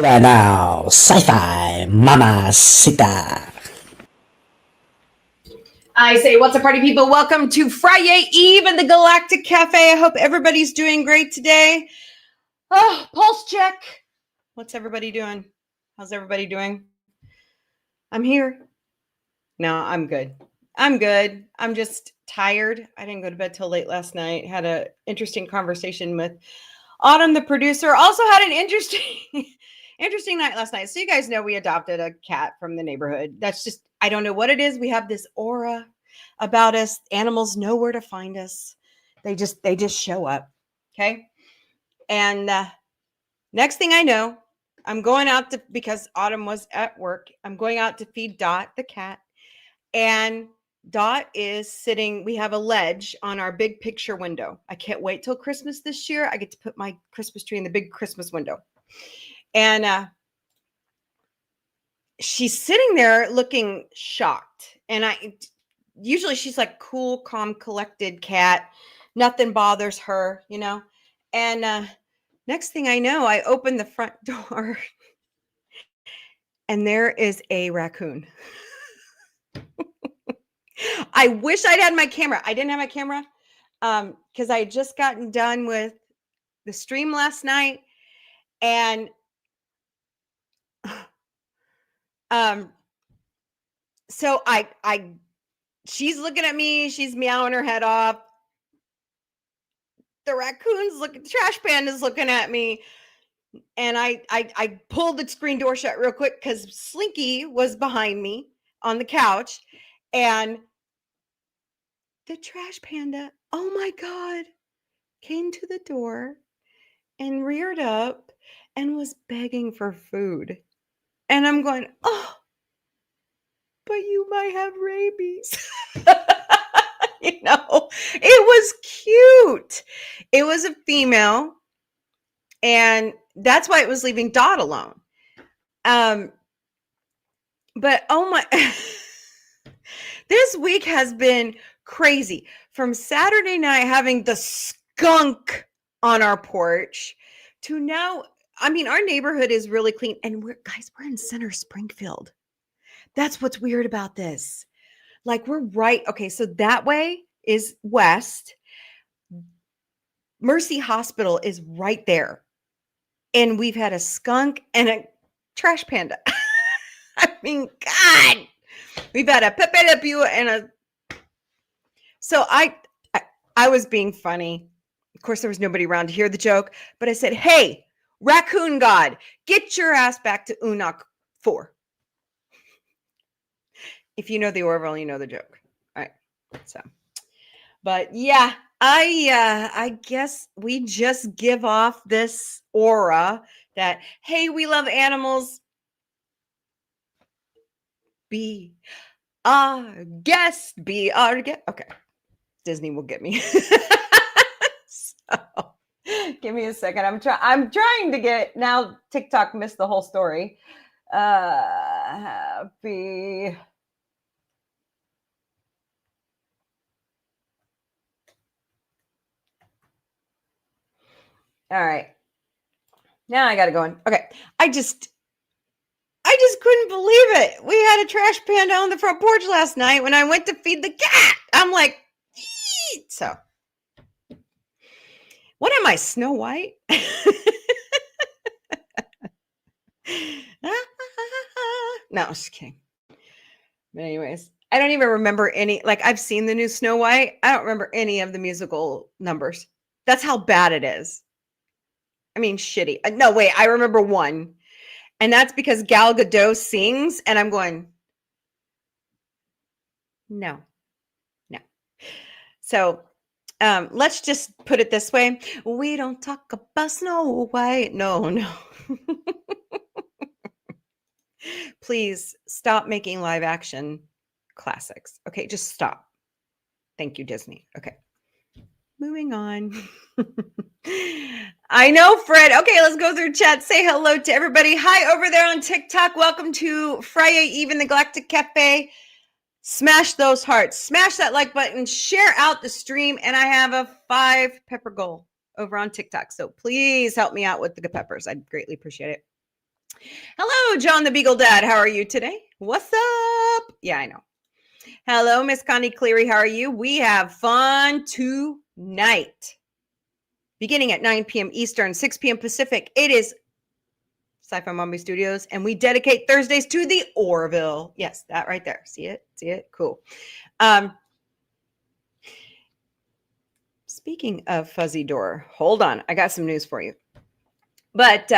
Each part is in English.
And now, sci-fi mamacita. I say, what's up, party people? Welcome to Friday Eve in the Galactic Cafe. I hope everybody's doing great today. Oh, pulse check. What's everybody doing? How's everybody doing? I'm here. No, I'm good. I'm just tired. I didn't go to bed till late last night. Had an interesting conversation with Autumn, the producer. Also had an interesting night last night. So you guys know we adopted a cat from the neighborhood. That's just, I don't know what it is. We have this aura about us. Animals know where to find us. They just show up. Okay. And next thing I know, I'm going out to, because Autumn was at work, I'm going out to feed Dot, the cat. And Dot is sitting, we have a ledge on our big picture window. I can't wait till Christmas this year. I get to put my Christmas tree in the big Christmas window. And she's sitting there looking shocked. And usually she's like cool, calm, collected cat. Nothing bothers her, you know. And next thing I know, I open the front door and there is a raccoon. I wish I'd had my camera. I didn't have my camera because I had just gotten done with the stream last night. And so she's looking at me. She's meowing her head off. The raccoon's looking, the trash panda's looking at me. And I pulled the screen door shut real quick because Slinky was behind me on the couch. And the trash panda, oh my God, came to the door and reared up and was begging for food. And I'm going, oh, but you might have rabies. You know, it was cute. It was a female. And that's why it was leaving Dot alone. But oh my, this week has been crazy. From Saturday night having the skunk on our porch to now, I mean, our neighborhood is really clean. And we're in Center Springfield. That's what's weird about this. Like we're right. Okay. So that way is west. Mercy Hospital is right there. And we've had a skunk and a trash panda. I mean, God, we've had a Pepe Le Pew and a. So I was being funny. Of course, there was nobody around to hear the joke, but I said, hey, raccoon god, get your ass back to Unok 4. If you know the Orville, you know the joke. All right. So, but yeah, I guess we just give off this aura that, hey, we love animals. Be our guest. Be our guest. Okay. Disney will get me. So, give me a second. I'm trying to get, now TikTok missed the whole story. Happy. All right. Now I got to go in. Okay. I just couldn't believe it. We had a trash panda on the front porch last night when I went to feed the cat. I'm like, eat. So what am I, Snow White? No, I'm just kidding. But anyways, I don't even remember any, like I've seen the new Snow White. I don't remember any of the musical numbers. That's how bad it is. I mean, shitty. No, wait, I remember one. And that's because Gal Gadot sings and I'm going, no. So let's just put it this way. We don't talk about Snow White. No. Please stop making live action classics. Okay, just stop. Thank you, Disney. Okay. Moving on. I know, Fred. Okay, let's go through chat. Say hello to everybody. Hi over there on TikTok. Welcome to Friday Eve in the Galactic Cafe. Smash those hearts. Smash that like button. Share out the stream. And I have a 5 pepper goal over on TikTok. So please help me out with the peppers. I'd greatly appreciate it. Hello, John the Beagle Dad. How are you today? What's up? Yeah, I know. Hello, Miss Connie Cleary. How are you? We have fun tonight. Beginning at 9 p.m. Eastern, 6 p.m. Pacific. It is Sci-Fi Mombie Studios, and we dedicate Thursdays to the Orville. Yes, that right there. See it? See it? Cool. Speaking of Fuzzy Door, hold on. I got some news for you. But,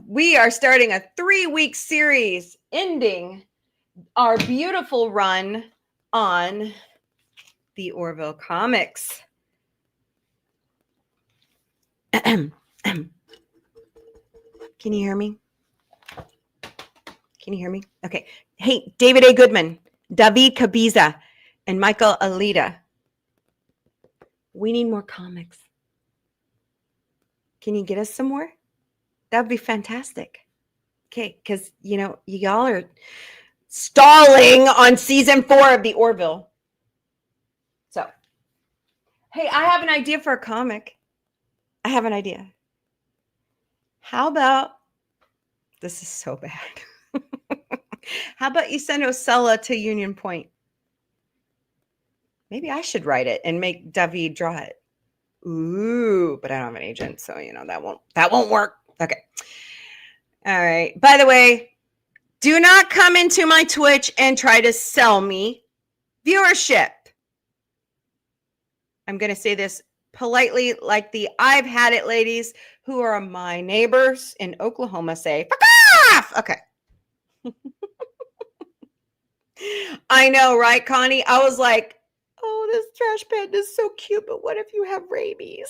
we are starting a 3-week series ending our beautiful run on the Orville comics. Can you hear me? Can you hear me? Okay. Hey, David A. Goodman, David Cabiza, and Michael Alita. We need more comics. Can you get us some more? That would be fantastic. Okay, because, y'all are stalling on season 4 of the Orville. So, hey, I have an idea for a comic. I have an idea. How about, this is so bad. How about you send Osella to Union Point? Maybe I should write it and make David draw it. Ooh, but I don't have an agent, so that won't work. Okay. All right. By the way, do not come into my Twitch and try to sell me viewership. I'm going to say this politely, like the I've had it ladies who are my neighbors in Oklahoma say, fuck off. Okay. I know, right, Connie? I was like, oh, this trash panda is so cute, but what if you have rabies?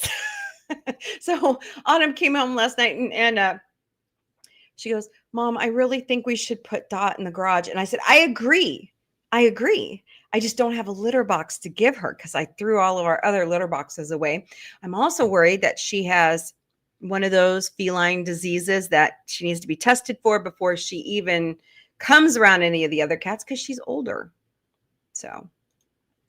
So Autumn came home last night and she goes, Mom, I really think we should put Dot in the garage. And I said, I agree. I just don't have a litter box to give her because I threw all of our other litter boxes away. I'm also worried that she has one of those feline diseases that she needs to be tested for before she even comes around any of the other cats because she's older. So,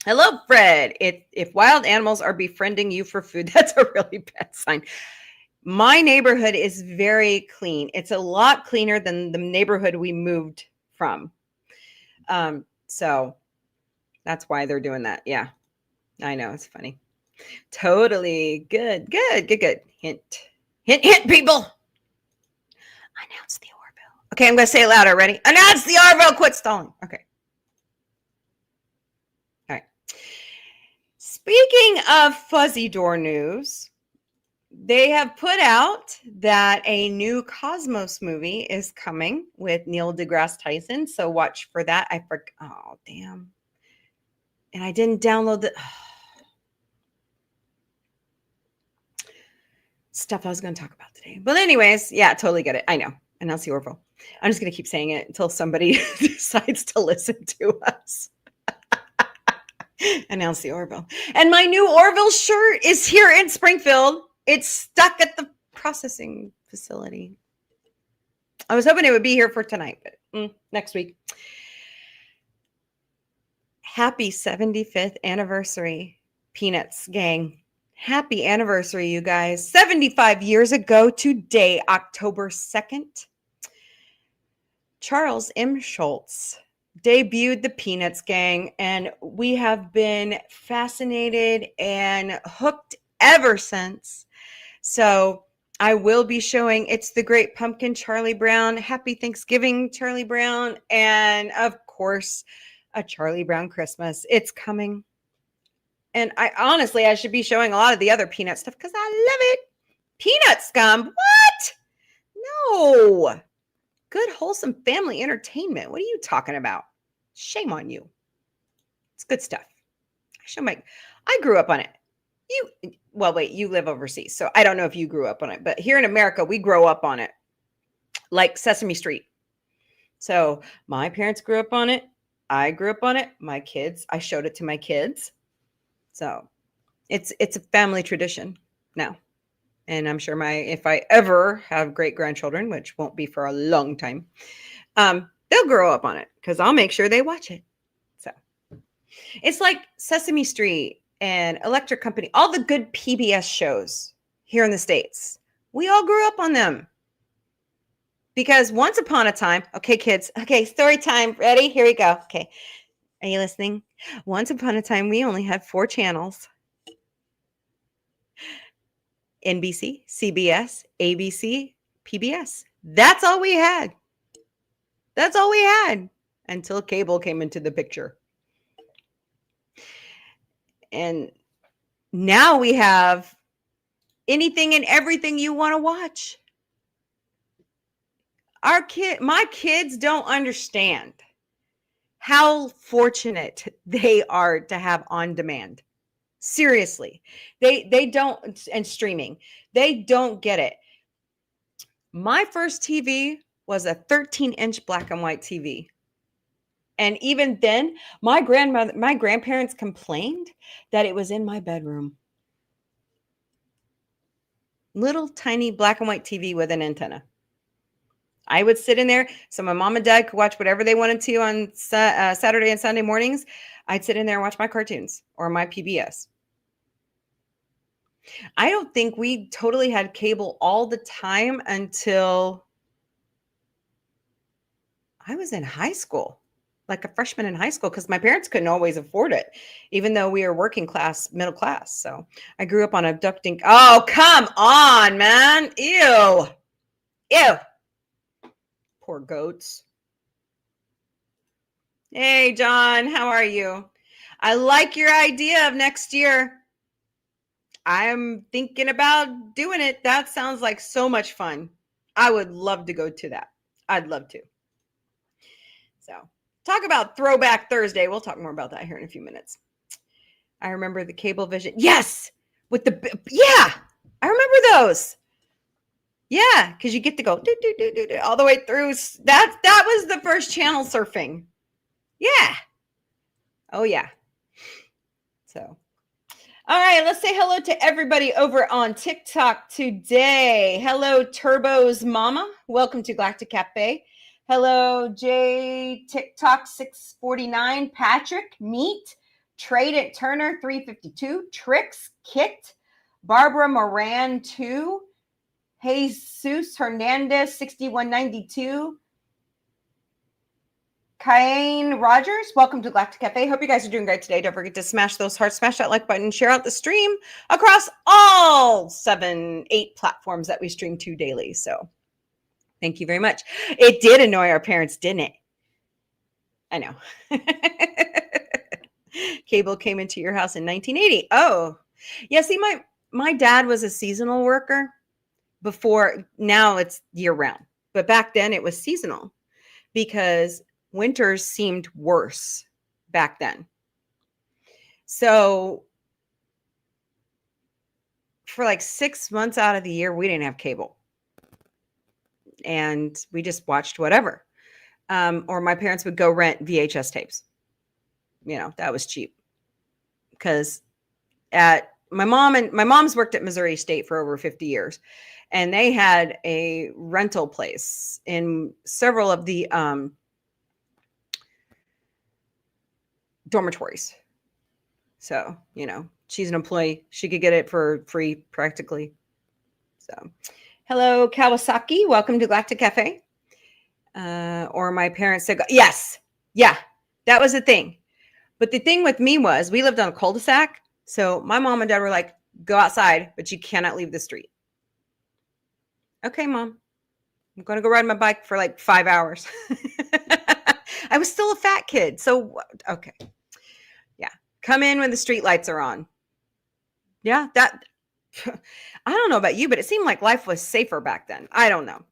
hello, Fred. If wild animals are befriending you for food, that's a really bad sign. My neighborhood is very clean. It's a lot cleaner than the neighborhood we moved from. So that's why they're doing that. Yeah, I know. It's funny. Totally. Good. Hint, people. Announce the Orville. Okay, I'm going to say it louder. Ready? Announce the Orville. Quit stalling. Okay. All right. Speaking of fuzzy door news, they have put out that a new Cosmos movie is coming with Neil deGrasse Tyson. So watch for that. Oh, damn. And I didn't download the stuff I was going to talk about today. But anyways, yeah, totally get it. I know. Announce the Orville. I'm just going to keep saying it until somebody decides to listen to us. Announce the Orville. And my new Orville shirt is here in Springfield. It's stuck at the processing facility. I was hoping it would be here for tonight, but next week. Happy 75th anniversary, Peanuts gang. Happy anniversary, you guys. 75 years ago today, October 2nd, Charles M. Schulz debuted the Peanuts gang, and we have been fascinated and hooked ever since. So I will be showing It's the Great Pumpkin, Charlie Brown, Happy Thanksgiving, Charlie Brown, and of course, a Charlie Brown Christmas. It's coming. And I should be showing a lot of the other Peanut stuff because I love it. Peanut scum? What? No. Good, wholesome family entertainment. What are you talking about? Shame on you. It's good stuff. I grew up on it. You live overseas, so I don't know if you grew up on it, but here in America, we grow up on it, like Sesame Street. So my parents grew up on it. I grew up on it. My kids, I showed it to my kids. So it's a family tradition now. And I'm sure if I ever have great grandchildren, which won't be for a long time, they'll grow up on it because I'll make sure they watch it. So it's like Sesame Street and Electric Company, all the good PBS shows here in the States. We all grew up on them. Because once upon a time, okay, kids, okay, story time. Ready? Here we go. Okay. Are you listening? Once upon a time, we only had 4 channels: NBC, CBS, ABC, PBS. That's all we had. That's all we had until cable came into the picture. And now we have anything and everything you want to watch. My kids don't understand how fortunate they are to have on demand. Seriously. They don't, and streaming. They don't get it. My first TV was a 13-inch black and white TV. And even then, my grandparents complained that it was in my bedroom. Little tiny black and white TV with an antenna. I would sit in there so my mom and dad could watch whatever they wanted to on Saturday and Sunday mornings. I'd sit in there and watch my cartoons or my PBS. I don't think we totally had cable all the time until I was in high school, like a freshman in high school, because my parents couldn't always afford it, even though we were working class, middle class. So I grew up on abducting. Oh, come on, man. Ew. Ew. Poor goats. Hey, John, how are you? I like your idea of next year. I'm thinking about doing it. That sounds like so much fun. I would love to go to that. I'd love to. So, talk about Throwback Thursday. We'll talk more about that here in a few minutes. I remember the Cablevision. Yes, I remember those. Yeah, because you get to go all the way through. That was the first channel surfing. Yeah. Oh, yeah. So, all right, let's say hello to everybody over on TikTok today. Hello, Turbo's Mama. Welcome to Galactic Café. Hello, J TikTok 649, Patrick, Meet, Trade It Turner 352, Tricks, Kit, Barbara Moran 2, Jesus Hernandez 6192, Kane Rogers, welcome to Galactic Cafe. Hope you guys are doing great today. Don't forget to smash those hearts, smash that like button, share out the stream across all 8 platforms that we stream to daily. So thank you very much. It did annoy our parents, didn't it? I know. Cable came into your house in 1980. Oh, yeah. See, my dad was a seasonal worker before. Now it's year round, but back then it was seasonal because winters seemed worse back then. So for like 6 months out of the year, we didn't have cable. And we just watched whatever. Or my parents would go rent VHS tapes. You know, that was cheap. Because my mom's worked at Missouri State for over 50 years. And they had a rental place in several of the dormitories. So, you know, she's an employee. She could get it for free practically. So, hello, Kawasaki. Welcome to Galactic Cafe. Or my parents said, yes. Yeah, that was the thing. But the thing with me was we lived on a cul-de-sac. So my mom and dad were like, go outside, but you cannot leave the street. Okay, Mom. I'm going to go ride my bike for like 5 hours. I was still a fat kid. So, okay. Yeah. Come in when the street lights are on. Yeah. I don't know about you, but it seemed like life was safer back then. I don't know.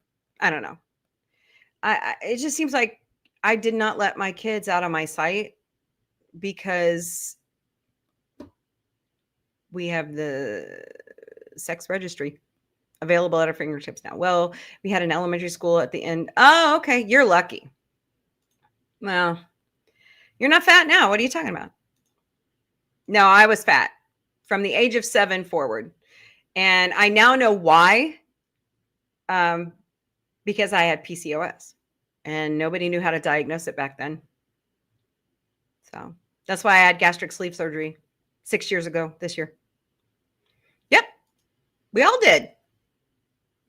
It just seems like I did not let my kids out of my sight because we have the sex registry available at our fingertips now. Well, we had an elementary school at the end. Oh, okay. You're lucky. Well, you're not fat now. What are you talking about? No, I was fat from the age of 7 forward. And I now know why. Because I had PCOS and nobody knew how to diagnose it back then. So that's why I had gastric sleeve surgery 6 years ago this year. Yep. We all did.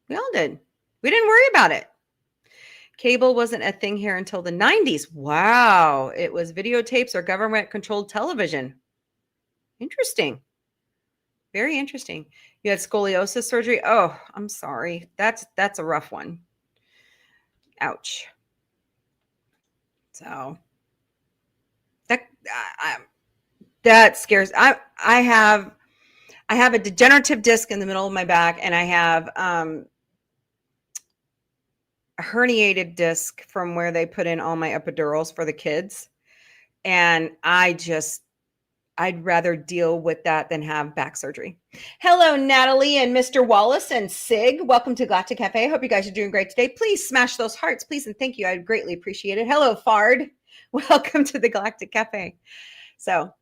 We didn't worry about it. Cable wasn't a thing here until the 90s. Wow. It was videotapes or government-controlled television. Interesting. Very interesting. You had scoliosis surgery. Oh, I'm sorry. That's a rough one. Ouch. So that scares. I have a degenerative disc in the middle of my back, and I have a herniated disc from where they put in all my epidurals for the kids. And I'd rather deal with that than have back surgery. Hello, Natalie and Mr. Wallace and Sig. Welcome to Galactic Café. Hope you guys are doing great today. Please smash those hearts, please, and thank you. I'd greatly appreciate it. Hello, Fard. Welcome to the Galactic Café. So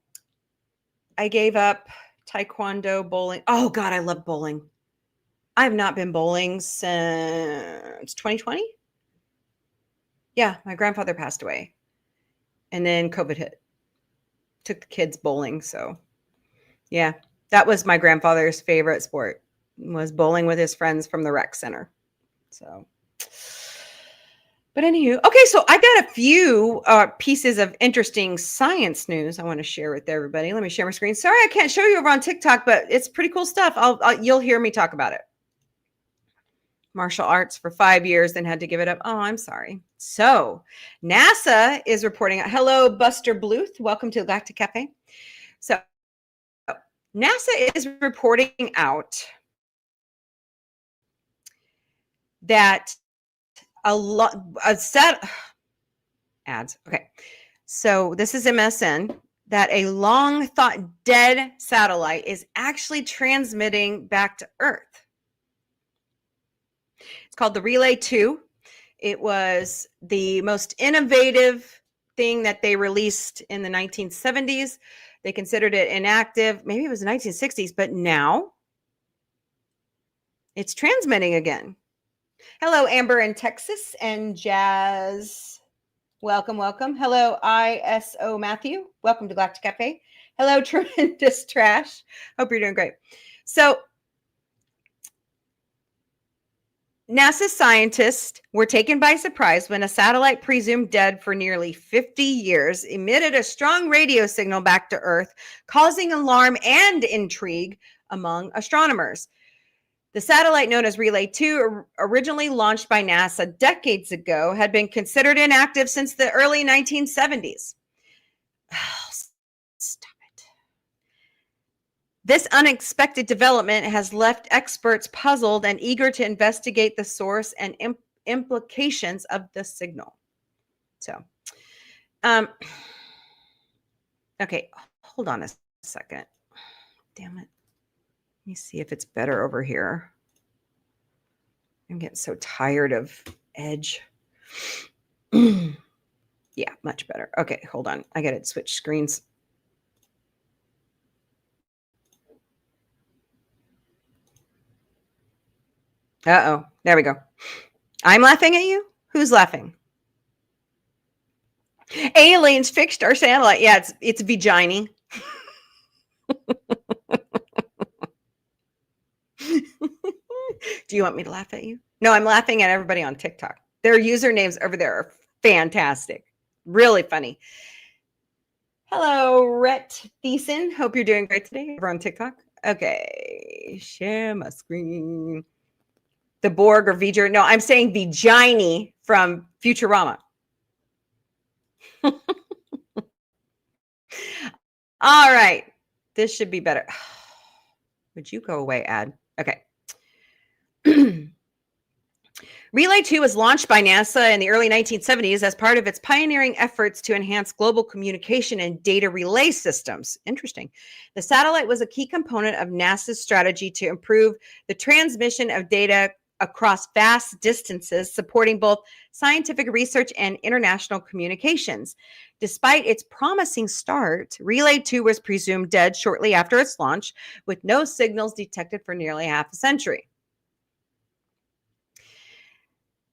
I gave up taekwondo, bowling. Oh, God, I love bowling. I have not been bowling since 2020. Yeah, my grandfather passed away. And then COVID hit. Took the kids bowling. So yeah, that was my grandfather's favorite sport, was bowling with his friends from the rec center. So, but anywho, okay, so I got a few pieces of interesting science news I want to share with everybody. Let me share my screen. Sorry, I can't show you over on TikTok, but it's pretty cool stuff. You'll hear me talk about it. Martial arts for 5 years, then had to give it up. Oh, I'm sorry. So NASA is reporting. Hello, Buster Bluth. Welcome to Galactic Cafe. So NASA is reporting out that ads. Okay. So this is MSN, that a long thought dead satellite is actually transmitting back to Earth. It's called the Relay 2. It was the most innovative thing that they released in the 1970s. They considered it inactive. Maybe it was the 1960s, but now it's transmitting again. Hello, Amber in Texas, and Jazz. Welcome, welcome. Hello, ISO Matthew. Welcome to Galactic Cafe. Hello, Tremendous Trash. Hope you're doing great. So NASA scientists were taken by surprise when a satellite presumed dead for nearly 50 years emitted a strong radio signal back to Earth, causing alarm and intrigue among astronomers. The satellite known as Relay 2, originally launched by NASA decades ago, had been considered inactive since the early 1970s. Stop it. This unexpected development has left experts puzzled and eager to investigate the source and implications of the signal. So, okay, hold on a second. Damn it. Let me see if it's better over here. I'm getting so tired of Edge. Yeah, much better. Okay, hold on. I got to switch screens. Uh-oh. There we go. I'm laughing at you? Who's laughing? Aliens fixed our satellite. Yeah, it's Vagina. Do you want me to laugh at you? No, I'm laughing at everybody on TikTok. Their usernames over there are fantastic. Really funny. Hello, Rhett Thiessen. Hope you're doing great today over on TikTok. Okay, share my screen. The Borg or V'ger. No, I'm saying Vagina from Futurama. All right. This should be better. Would you go away, ad? Okay. Relay 2 was launched by NASA in the early 1970s as part of its pioneering efforts to enhance global communication and data relay systems. Interesting. The satellite was a key component of NASA's strategy to improve the transmission of data across vast distances, supporting both scientific research and international communications. Despite its promising start, Relay 2 was presumed dead shortly after its launch, with no signals detected for nearly half a century.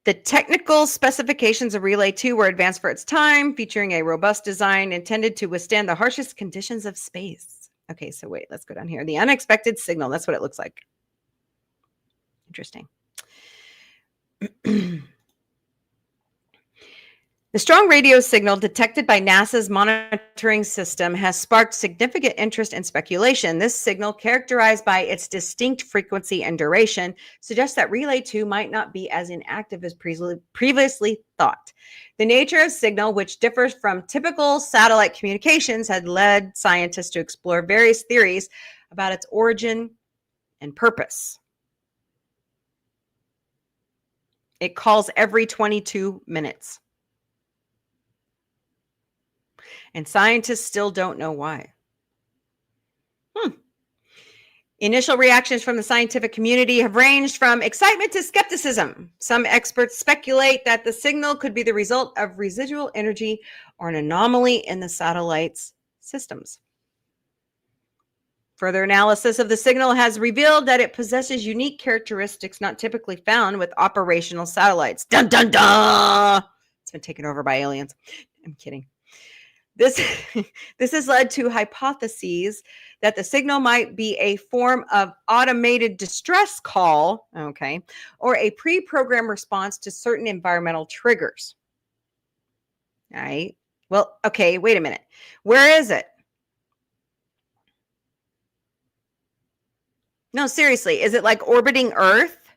The technical specifications of Relay 2 were advanced for its time, featuring a robust design intended to withstand the harshest conditions of space. Okay, so wait, let's go down here. The unexpected signal, that's what it looks like. Interesting. The strong radio signal detected by NASA's monitoring system has sparked significant interest and speculation. This signal, characterized by its distinct frequency and duration, suggests that Relay 2 might not be as inactive as previously thought. The nature of signal, which differs from typical satellite communications, had led scientists to explore various theories about its origin and purpose. It calls every 22 minutes. And scientists still don't know why. Initial reactions from the scientific community have ranged from excitement to skepticism. Some experts speculate that the signal could be the result of residual energy or an anomaly in the satellite's systems. Further analysis of the signal has revealed that it possesses unique characteristics not typically found with operational satellites. Dun dun dun! It's been taken over by aliens. I'm kidding. This has led to hypotheses that the signal might be a form of automated distress call, okay, or a pre-programmed response to certain environmental triggers. All right. Well, okay, wait a minute. Where is it? No, seriously, is it like orbiting Earth?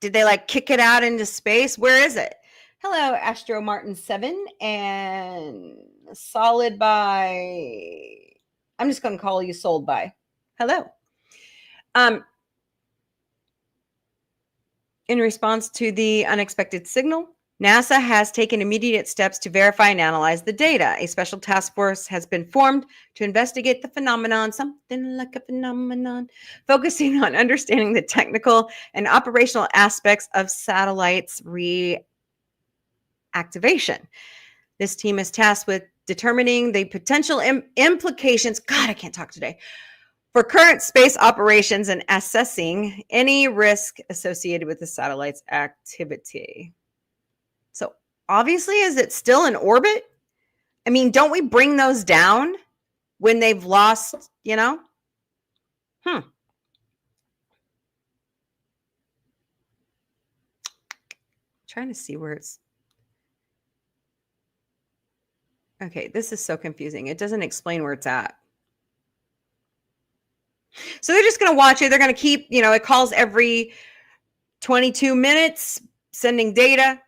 Did they like kick it out into space? Where is it? Hello, Astro Martin 7 and Solid by, I'm just going to call you Sold by. Hello. In response to the unexpected signal, NASA has taken immediate steps to verify and analyze the data. A special task force has been formed to investigate the phenomenon, something like a phenomenon, focusing on understanding the technical and operational aspects of satellites reactivation. This team is tasked with determining the potential implications, God, I can't talk today, for current space operations and assessing any risk associated with the satellite's activity. So obviously, is it still in orbit? I mean, don't we bring those down when they've lost, you know? Trying to see where it's. Okay, this is so confusing. It doesn't explain where it's at. So they're just going to watch it. They're going to keep, you know, it calls every 22 minutes, sending data.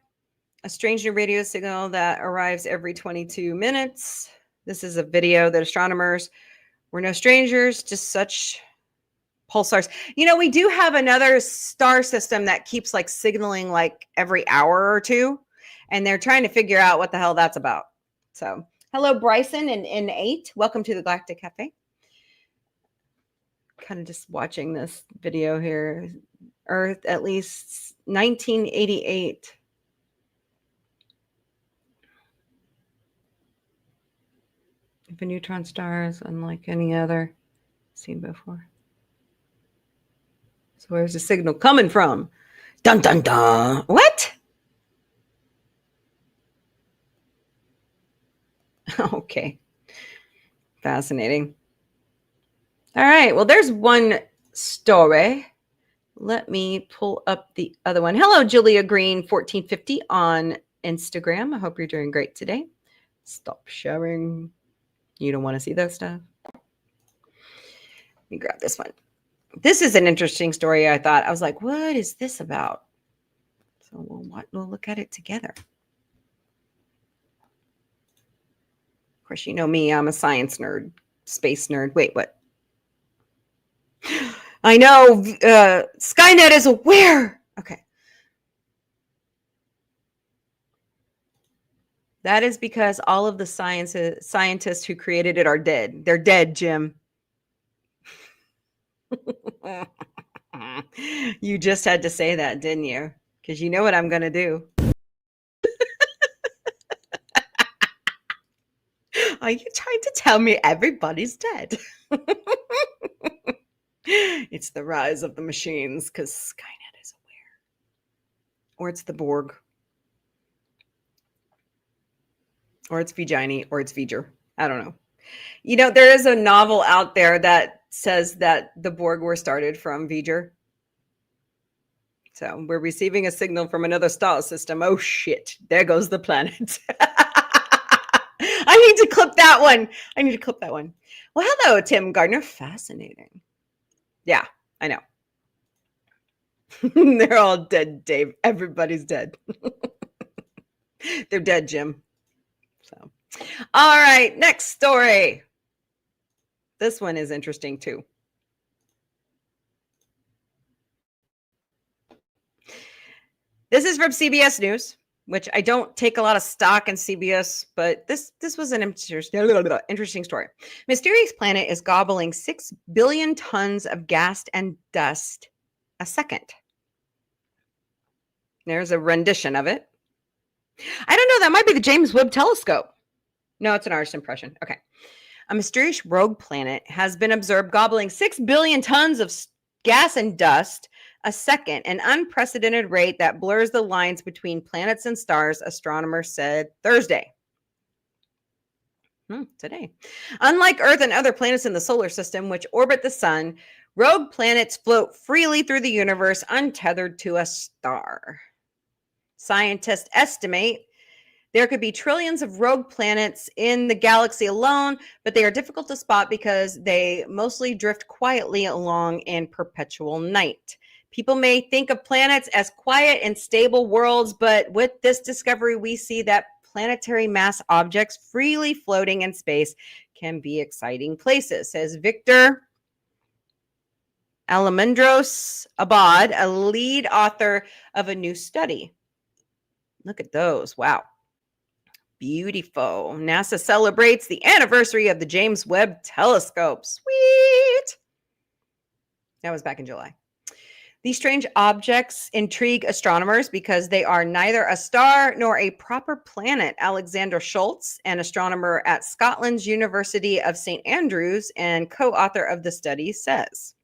A strange new radio signal that arrives every 22 minutes. This is a video that astronomers were no strangers, just such pulsars. You know, we do have another star system that keeps like signaling like every hour or two, and they're trying to figure out what the hell that's about. So, hello, Bryson and N8. Welcome to the Galactic Café. Kind of just watching this video here. Earth, at least 1988. If a neutron star is unlike any other seen before. So where's the signal coming from? Dun dun dun. What? Okay. Fascinating. All right. Well, there's one story. Let me pull up the other one. Hello, Julia Green 1450 on Instagram. I hope you're doing great today. Stop sharing. You don't want to see that stuff. Let me grab this one. This is an interesting story, I thought. I was like, what is this about? So we'll look at it together. Of course, you know me. I'm a science nerd, space nerd. Wait, what? I know. Skynet is aware. Okay. That is because all of the scientists who created it are dead. They're dead, Jim. You just had to say that, didn't you? Because you know what I'm going to do. Are you trying to tell me everybody's dead? It's the rise of the machines because Skynet is aware. Or it's the Borg. Or it's Vagini, or it's V'ger. I don't know. You know, there is a novel out there that says that the Borg were started from V'ger. So we're receiving a signal from another star system. Oh, shit. There goes the planet. I need to clip that one. Well, hello, Tim Gardner. Fascinating. Yeah, I know. They're all dead, Dave. Everybody's dead. They're dead, Jim. So, all right, next story. This one is interesting too. This is from CBS News, which I don't take a lot of stock in CBS, but this was an interesting story. Mysterious planet is gobbling 6 billion tons of gas and dust a second. There's a rendition of it. I don't know. That might be the James Webb Telescope. No, it's an artist impression. Okay. A mysterious rogue planet has been observed gobbling 6 billion tons of gas and dust a second, an unprecedented rate that blurs the lines between planets and stars, astronomers said Thursday. Today. Unlike Earth and other planets in the solar system, which orbit the sun, rogue planets float freely through the universe untethered to a star. Scientists estimate there could be trillions of rogue planets in the galaxy alone, but they are difficult to spot because they mostly drift quietly along in perpetual night. People may think of planets as quiet and stable worlds, but with this discovery, we see that planetary mass objects freely floating in space can be exciting places, says Victor Almendros Abad, a lead author of a new study. Look at those. Wow. Beautiful. NASA celebrates the anniversary of the James Webb Telescope. Sweet. That was back in July. These strange objects intrigue astronomers because they are neither a star nor a proper planet. Alexander Schultz, an astronomer at Scotland's University of St. Andrews and co-author of the study, says.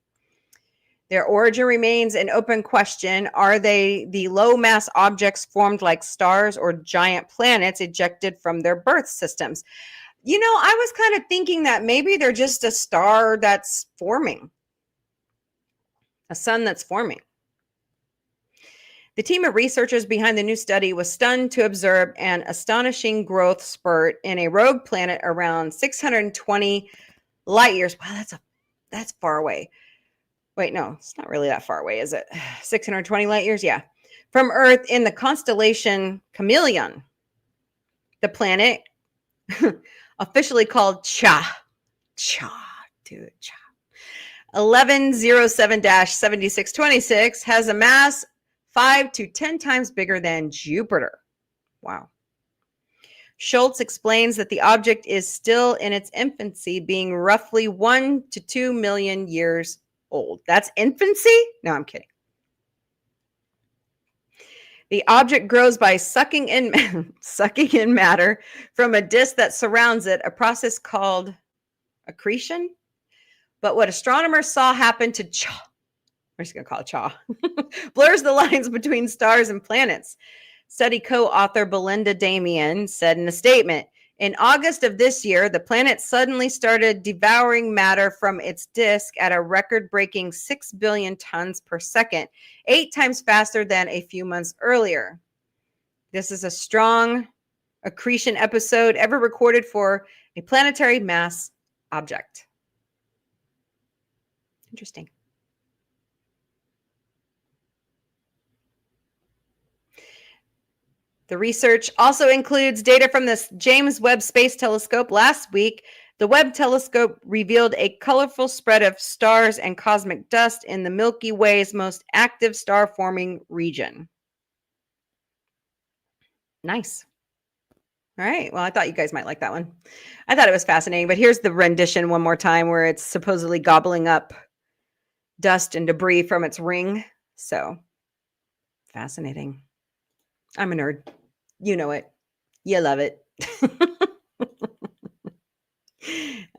Their origin remains an open question. Are they the low-mass objects formed like stars or giant planets ejected from their birth systems? You know, I was kind of thinking that maybe they're just a star that's forming, a sun that's forming. The team of researchers behind the new study was stunned to observe an astonishing growth spurt in a rogue planet around 620 light years. Wow, that's far away. Wait, no, it's not really that far away, is it? 620 light years? Yeah. From Earth in the constellation Chameleon. The planet, officially called Cha, dude, Cha. 1107-7626 has a mass 5 to 10 times bigger than Jupiter. Wow. Schultz explains that the object is still in its infancy, being roughly 1 to 2 million years old. That's infancy? No, I'm kidding. The object grows by sucking in matter from a disk that surrounds it, a process called accretion. But what astronomers saw happen to Cha, we're just going to call it Cha, blurs the lines between stars and planets. Study co-author Belinda Damian said in a statement, in August of this year, the planet suddenly started devouring matter from its disk at a record-breaking 6 billion tons per second, 8 times faster than a few months earlier. This is a strong accretion episode ever recorded for a planetary mass object. Interesting. The research also includes data from the James Webb Space Telescope. Last week, the Webb Telescope revealed a colorful spread of stars and cosmic dust in the Milky Way's most active star-forming region. Nice. All right. Well, I thought you guys might like that one. I thought it was fascinating, but here's the rendition one more time where it's supposedly gobbling up dust and debris from its ring. So, fascinating. I'm a nerd. You know it. You love it.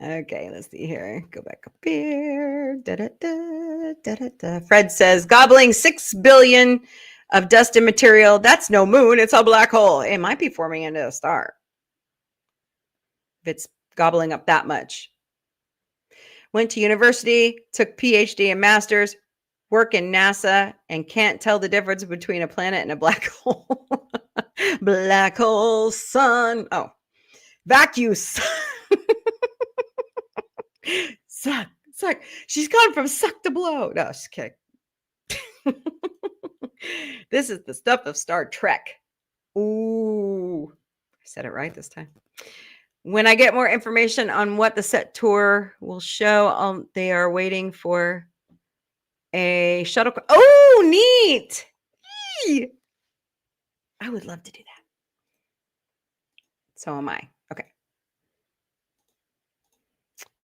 Okay, let's see here. Go back up here. Fred says, gobbling 6 billion of dust and material. That's no moon. It's a black hole. It might be forming into a star if it's gobbling up that much. Went to university, took PhD and master's. work in NASA and can't tell the difference between a planet and a black hole. Black hole sun. Oh, vacuum. Suck. She's gone from suck to blow. No, just kidding. This is the stuff of Star Trek. Ooh, I said it right this time. When I get more information on what the set tour will show, they are waiting for a shuttle. Oh, neat. Yee. I would love to do that. So am I. Okay.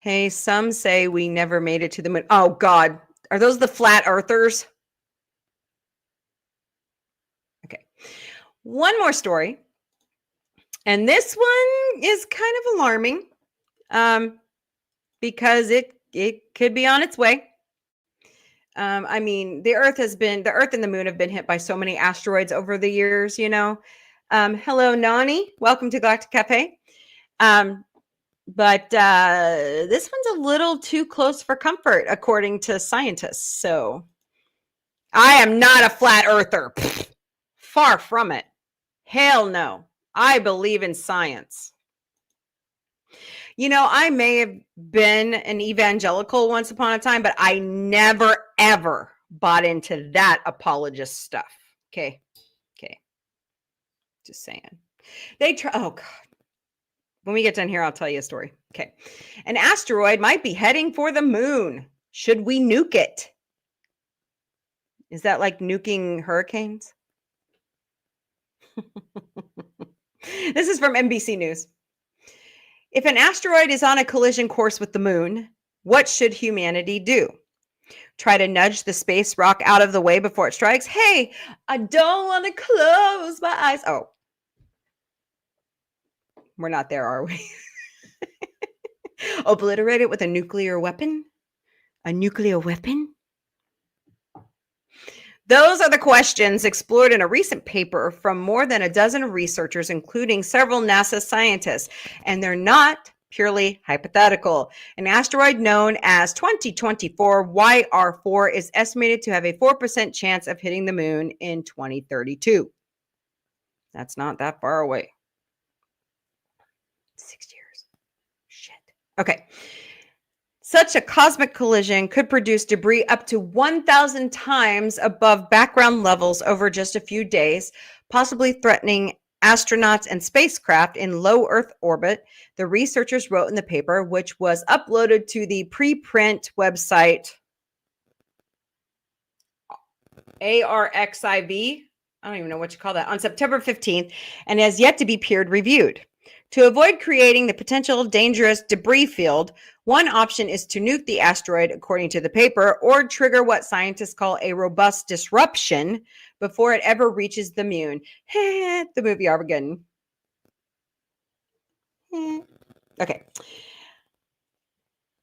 Hey, some say we never made it to the moon. Oh, God. Are those the flat earthers? Okay. One more story. And this one is kind of alarming because it could be on its way. I mean, the Earth and the moon have been hit by so many asteroids over the years, you know. Hello, Nani. Welcome to Galactic Café. But this one's a little too close for comfort, according to scientists. So I am not a flat earther. Pfft, far from it. Hell no. I believe in science. You know, I may have been an evangelical once upon a time, but I never, ever bought into that apologist stuff. Okay. Just saying. Oh, God. When we get done here, I'll tell you a story. Okay. An asteroid might be heading for the moon. Should we nuke it? Is that like nuking hurricanes? This is from NBC News. If an asteroid is on a collision course with the moon, what should humanity do? Try to nudge the space rock out of the way before it strikes? Hey, I don't want to close my eyes. Oh, we're not there, are we? Obliterate it with a nuclear weapon? A nuclear weapon? Those are the questions explored in a recent paper from more than a dozen researchers, including several NASA scientists, and they're not purely hypothetical. An asteroid known as 2024 YR4 is estimated to have a 4% chance of hitting the moon in 2032. That's not that far away. 6 years. Shit. Okay. Such a cosmic collision could produce debris up to 1,000 times above background levels over just a few days, possibly threatening astronauts and spacecraft in low Earth orbit, the researchers wrote in the paper, which was uploaded to the preprint website ARXIV. I don't even know what you call that, on September 15th, and has yet to be peer-reviewed. To avoid creating the potential dangerous debris field, one option is to nuke the asteroid, according to the paper, or trigger what scientists call a robust disruption before it ever reaches the moon. The movie Armageddon. Okay.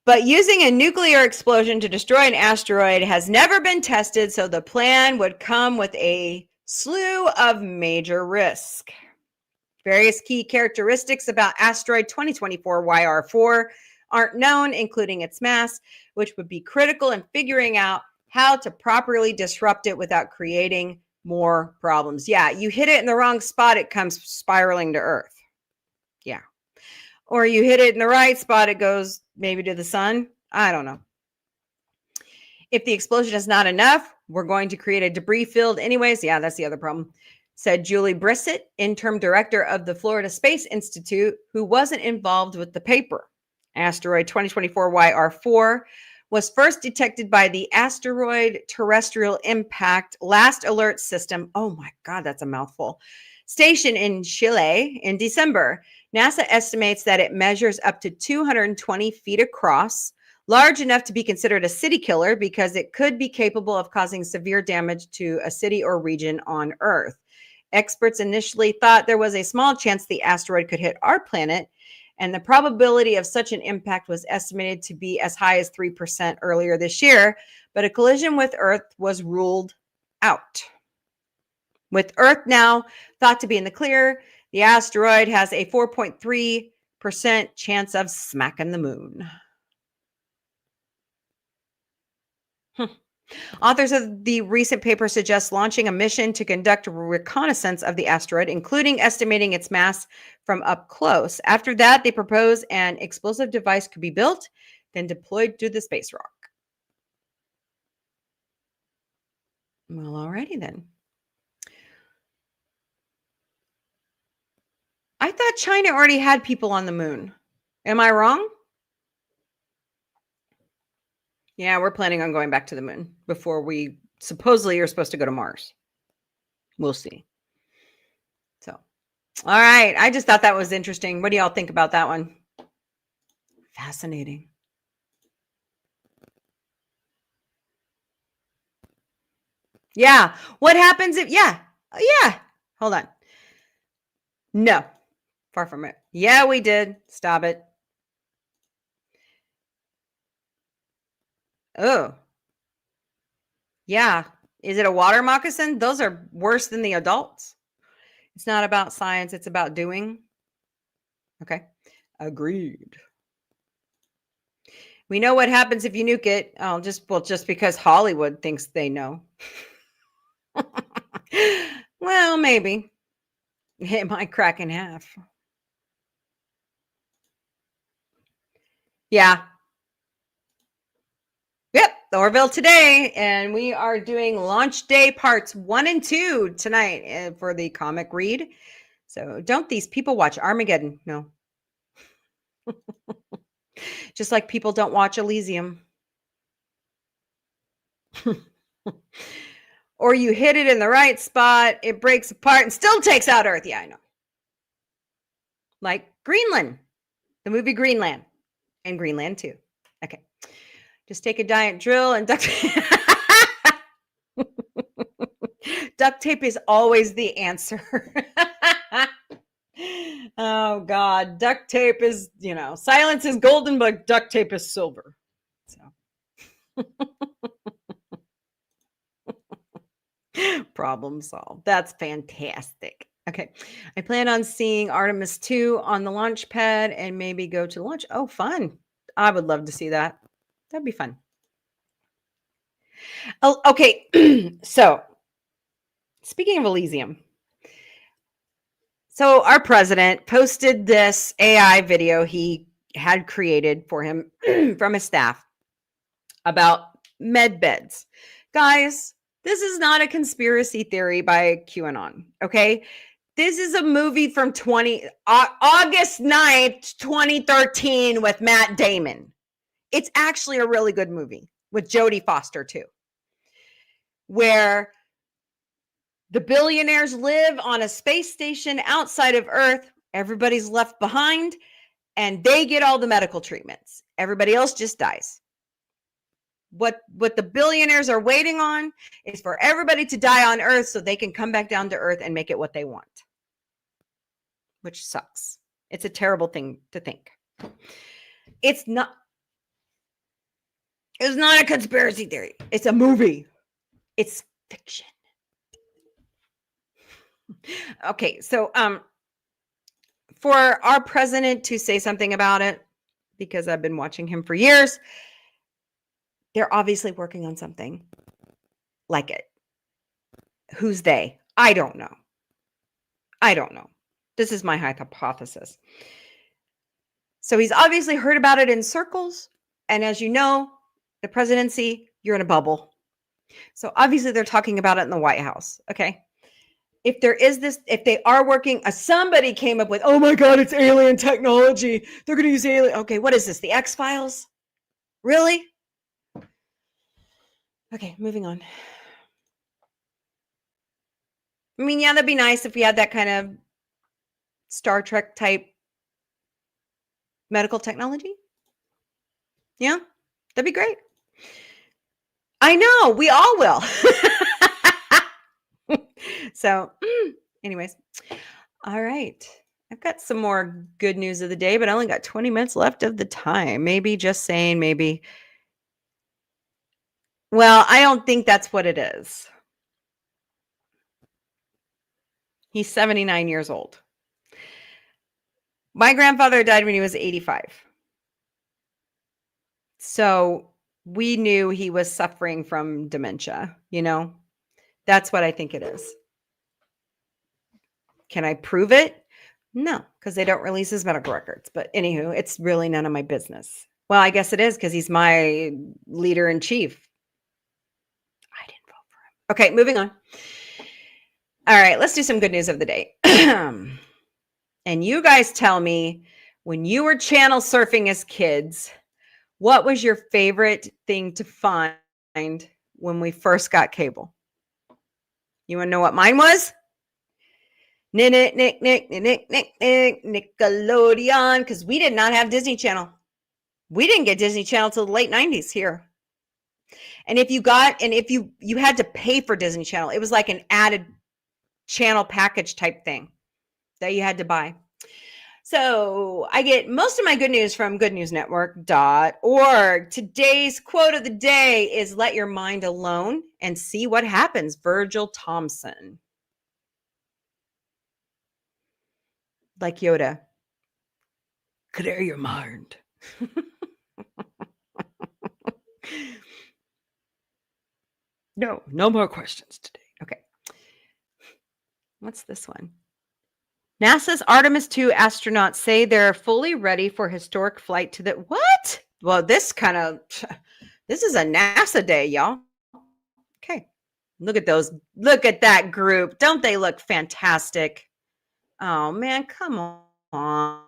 But using a nuclear explosion to destroy an asteroid has never been tested, so the plan would come with a slew of major risk. Various key characteristics about asteroid 2024 YR4 aren't known, including its mass, which would be critical in figuring out how to properly disrupt it without creating more problems. Yeah, you hit it in the wrong spot, it comes spiraling to Earth. Yeah. Or you hit it in the right spot, it goes maybe to the sun. I don't know. If the explosion is not enough, we're going to create a debris field anyways. Yeah, that's the other problem, said Julie Brissett, interim director of the Florida Space Institute, who wasn't involved with the paper. Asteroid 2024 YR4 was first detected by the Asteroid Terrestrial Impact Last Alert System. Oh my God, that's a mouthful. Station in Chile in December. NASA estimates that it measures up to 220 feet across, large enough to be considered a city killer because it could be capable of causing severe damage to a city or region on Earth. Experts initially thought there was a small chance the asteroid could hit our planet, and the probability of such an impact was estimated to be as high as 3% earlier this year, but a collision with Earth was ruled out. With Earth now thought to be in the clear, the asteroid has a 4.3% chance of smacking the moon. Authors of the recent paper suggest launching a mission to conduct reconnaissance of the asteroid, including estimating its mass from up close. After that, they propose an explosive device could be built, then deployed to the space rock. Well, alrighty then. I thought China already had people on the moon. Am I wrong? Yeah, we're planning on going back to the moon before we supposedly are supposed to go to Mars. We'll see. So, all right. I just thought that was interesting. What do y'all think about that one? Fascinating. Yeah. What happens if, yeah. Hold on. No. Far from it. Yeah, we did. Stop it. Oh. Yeah. Is it a water moccasin? Those are worse than the adults. It's not about science. It's about doing. Okay. Agreed. We know what happens if you nuke it. Oh, just because Hollywood thinks they know. Well, maybe. It might crack in half. Yeah. Yep, Orville today, and we are doing launch day parts 1 and 2 tonight for the comic read. So don't these people watch Armageddon? No. Just like people don't watch Elysium. Or you hit it in the right spot, it breaks apart and still takes out Earth. Yeah, I know. Like Greenland, the movie Greenland, and Greenland too. Okay. Just take a giant drill and duct duct tape is always the answer. Oh God, duct tape is, silence is golden, but duct tape is silver. So problem solved. That's fantastic. Okay. I plan on seeing Artemis 2 on the launch pad and maybe go to launch. Oh, fun. I would love to see that. That'd be fun. Oh, okay. So speaking of Elysium, so our president posted this AI video he had created for him from his staff about med beds. Guys, this is not a conspiracy theory by QAnon, okay? This is a movie from August 9th, 2013 with Matt Damon. It's actually a really good movie with Jodie Foster too, where the billionaires live on a space station outside of Earth. Everybody's left behind and they get all the medical treatments. Everybody else just dies. What the billionaires are waiting on is for everybody to die on Earth so they can come back down to Earth and make it what they want, which sucks. It's a terrible thing to think. It's not a conspiracy theory. It's a movie. It's fiction. Okay, so for our president to say something about it, because I've been watching him for years, they're obviously working on something like it. Who's they? I don't know. This is my hypothesis. So he's obviously heard about it in circles. And as you know, the presidency, you're in a bubble. So obviously they're talking about it in the White House. Okay. If they are working, somebody came up with, oh my God, it's alien technology. They're going to use alien. Okay. What is this? The X-Files? Really? Okay. Moving on. I mean, yeah, that'd be nice if we had that kind of Star Trek type medical technology. Yeah, that'd be great. I know, we all will. So, anyways, all right. I've got some more good news of the day, but I only got 20 minutes left of the time. Maybe just saying, maybe. Well, I don't think that's what it is. He's 79 years old. My grandfather died when he was 85. So we knew he was suffering from dementia, you know? That's what I think it is. Can I prove it? No, because they don't release his medical records. But anywho, it's really none of my business. Well, I guess it is because he's my leader in chief. I didn't vote for him. Okay, moving on. All right, let's do some good news of the day. And you guys tell me, when you were channel surfing as kids, what was your favorite thing to find when we first got cable? You want to know what mine was? Nickelodeon, because we did not have Disney Channel. We didn't get Disney Channel till the late 90s here. And if you had to pay for Disney Channel, it was like an added channel package type thing that you had to buy. So I get most of my good news from goodnewsnetwork.org. Today's quote of the day is, let your mind alone and see what happens. Virgil Thompson. Like Yoda. Clear your mind. No more questions today. Okay. What's this one? NASA's Artemis II astronauts say they're fully ready for historic flight to the... What? Well, this is a NASA day, y'all. Okay. Look at those. Look at that group. Don't they look fantastic? Oh, man, come on.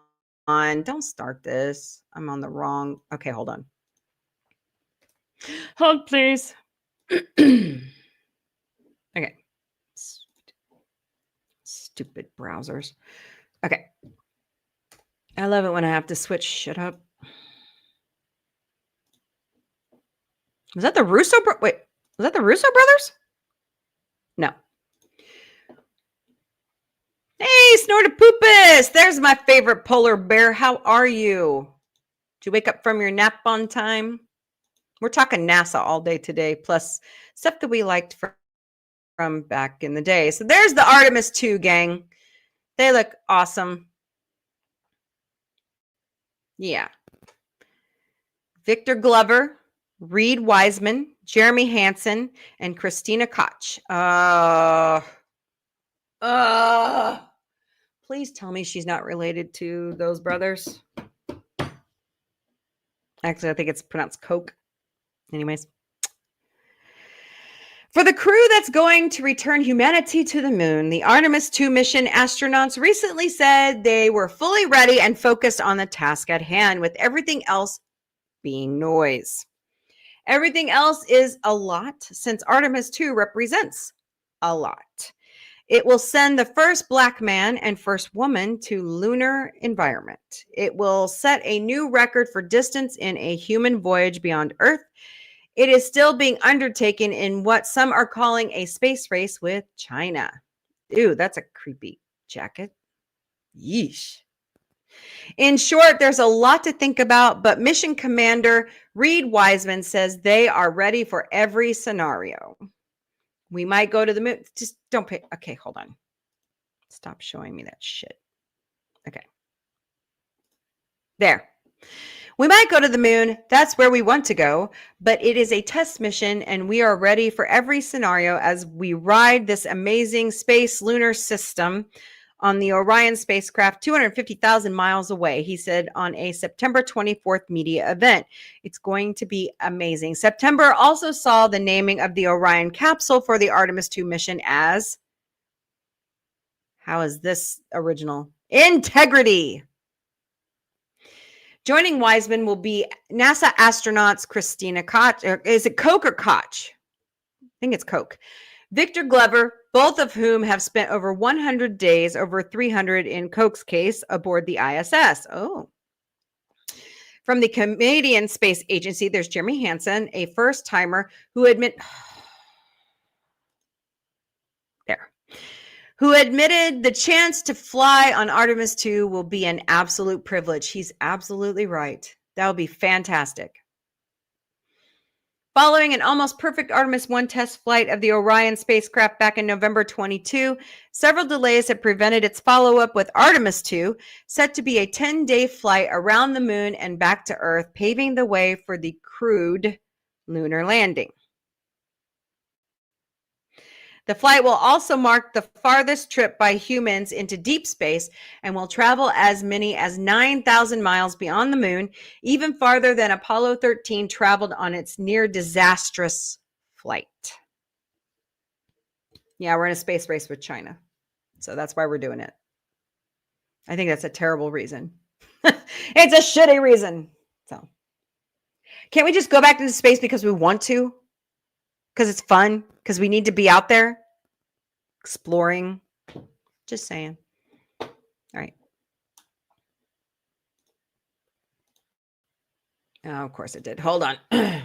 Don't start this. I'm on the wrong... Okay, hold on. Hold, please. Okay. Stupid browsers. Okay. I love it when I have to switch shit up. Was that the Russo? Wait, was that the Russo brothers? No. Hey, Snortapoopus. There's my favorite polar bear. How are you? Did you wake up from your nap on time? We're talking NASA all day today, plus stuff that we liked from back in the day. So there's the Artemis II gang. They look awesome. Yeah. Victor Glover, Reed Wiseman, Jeremy Hansen, and Christina Koch. Please tell me she's not related to those brothers. Actually, I think it's pronounced Coke. Anyways. For the crew that's going to return humanity to the moon, the Artemis II mission astronauts recently said they were fully ready and focused on the task at hand, with everything else being noise. Everything else is a lot, since Artemis II represents a lot. It will send the first Black man and first woman to lunar environment. It will set a new record for distance in a human voyage beyond Earth. It is still being undertaken in what some are calling a space race with China. Ew, that's a creepy jacket. Yeesh. In short, there's a lot to think about, but Mission Commander Reed Wiseman says they are ready for every scenario. We might go to the moon. Just don't pay. Okay, hold on. Stop showing me that shit. Okay. There. We might go to the moon. That's where we want to go, but it is a test mission, and we are ready for every scenario as we ride this amazing space lunar system on the Orion spacecraft 250,000 miles away, he said on a September 24th media event. It's going to be amazing. September also saw the naming of the Orion capsule for the Artemis II mission as, how is this original? Integrity. Joining Wiseman will be NASA astronauts Christina Koch. Is it Koch or Koch? I think it's Koch. Victor Glover, both of whom have spent over 100 days, over 300 in Koch's case, aboard the ISS. Oh. From the Canadian Space Agency, there's Jeremy Hansen, a first-timer who admitted the chance to fly on Artemis II will be an absolute privilege. He's absolutely right. That would be fantastic. Following an almost perfect Artemis I test flight of the Orion spacecraft back in November 22, several delays have prevented its follow-up with Artemis II, set to be a 10-day flight around the moon and back to Earth, paving the way for the crewed lunar landing. The flight will also mark the farthest trip by humans into deep space and will travel as many as 9,000 miles beyond the moon, even farther than Apollo 13 traveled on its near disastrous flight. Yeah, we're in a space race with China. So that's why we're doing it. I think that's a terrible reason. It's a shitty reason. So can't we just go back into space because we want to? Because it's fun? Because we need to be out there exploring? Just saying. All right. Oh, of course it did. Hold on. All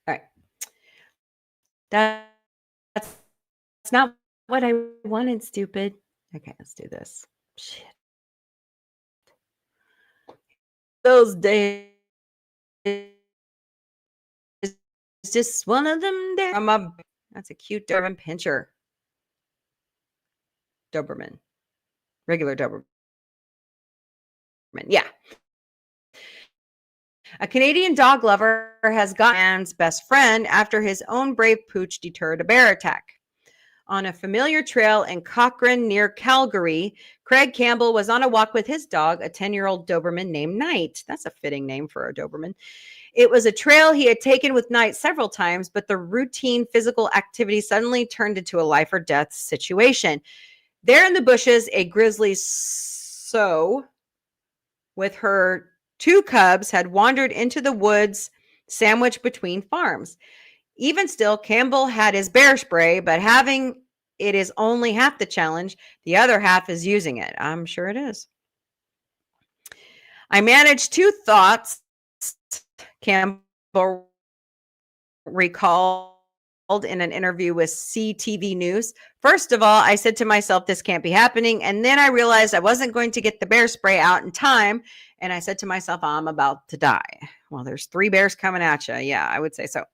right. That's not what I wanted, stupid. Okay, let's do this. Shit. Those days. It's just one of them days. That's a cute Doberman pincher. Doberman. Regular Doberman. Yeah. A Canadian dog lover has gotten man's best friend after his own brave pooch deterred a bear attack. On a familiar trail in Cochrane near Calgary, Craig Campbell was on a walk with his dog, a 10-year-old Doberman named Knight. That's a fitting name for a Doberman. It was a trail he had taken with Knight several times, but the routine physical activity suddenly turned into a life or death situation. There in the bushes, a grizzly sow with her 2 cubs had wandered into the woods sandwiched between farms. Even still, Campbell had his bear spray, but having it is only half the challenge. The other half is using it. I'm sure it is. I managed 2 thoughts, Campbell recalled in an interview with CTV News. First of all, I said to myself, this can't be happening. And then I realized I wasn't going to get the bear spray out in time. And I said to myself, I'm about to die. Well, there's 3 bears coming at you. Yeah, I would say so.